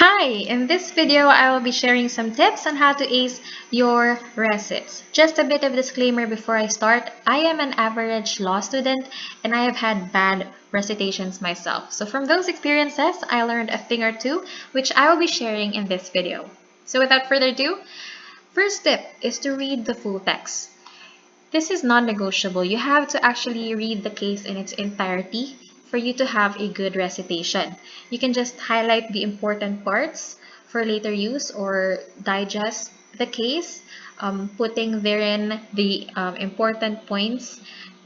Hi! In this video, I will be sharing some tips on how to ace your recits. Just a bit of disclaimer before I start. I am an average law student and I have had bad recitations myself. So from those experiences, I learned a thing or two, which I will be sharing in this video. So without further ado, first tip is to read the full text. This is non-negotiable. You have to actually read the case in its entirety for you to have a good recitation. You can just highlight the important parts for later use or digest the case, putting therein the important points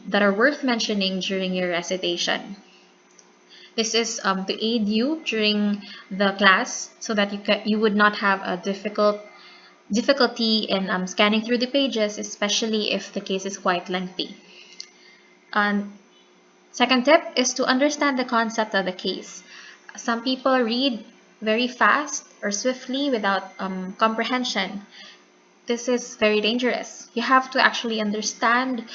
that are worth mentioning during your recitation. This is to aid you during the class so that you would not have a difficulty in scanning through the pages, especially if the case is quite lengthy. Second tip is to understand the concept of the case. Some people read very fast or swiftly without comprehension. This is very dangerous. You have to actually understand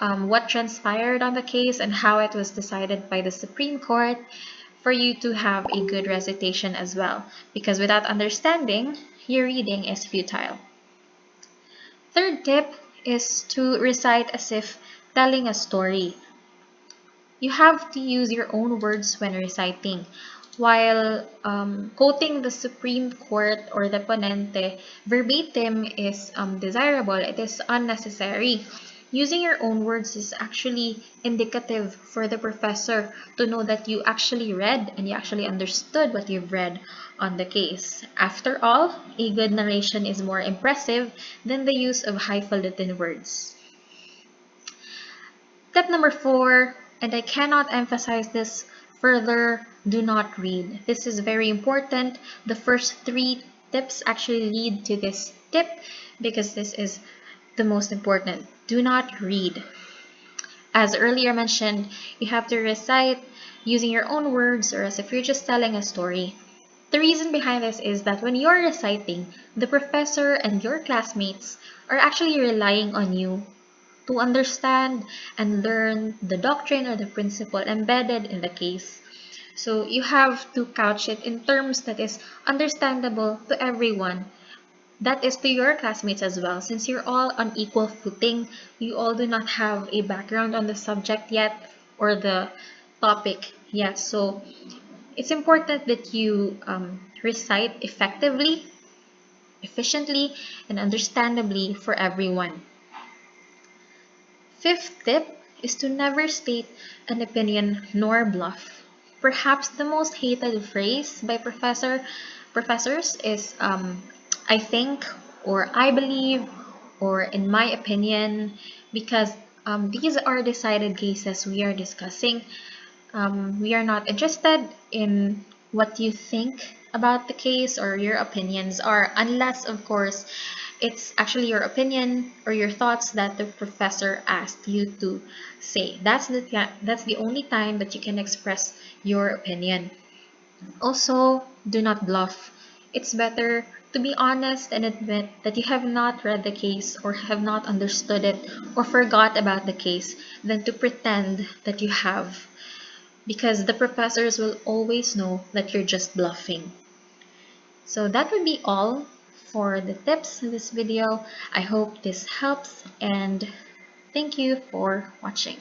what transpired on the case and how it was decided by the Supreme Court for you to have a good recitation as well. Because without understanding, your reading is futile. Third tip is to recite as if telling a story. You have to use your own words when reciting. While quoting the Supreme Court or the ponente verbatim is desirable, it is unnecessary. Using your own words is actually indicative for the professor to know that you actually read and you actually understood what you've read on the case. After all, a good narration is more impressive than the use of highfalutin words. Tip number 4, and I cannot emphasize this further, do not read. This is very important. The first 3 tips actually lead to this tip because this is the most important. Do not read. As earlier mentioned, you have to recite using your own words or as if you're just telling a story. The reason behind this is that when you're reciting, the professor and your classmates are actually relying on you to understand and learn the doctrine or the principle embedded in the case. So you have to couch it in terms that is understandable to everyone. That is to your classmates as well. Since you're all on equal footing, you all do not have a background on the subject yet or the topic yet. So it's important that you recite effectively, efficiently, and understandably for everyone. Fifth tip is to never state an opinion nor bluff. Perhaps the most hated phrase by professors is I think or I believe or in my opinion because these are decided cases we are discussing. We are not interested in what you think about the case or your opinions are, unless, of course, it's actually your opinion or your thoughts that the professor asked you to say. That's the only time that you can express your opinion. Also, do not bluff. It's better to be honest and admit that you have not read the case or have not understood it or forgot about the case than to pretend that you have, because the professors will always know that you're just bluffing. So that would be all for the tips in this video. I hope this helps and thank you for watching.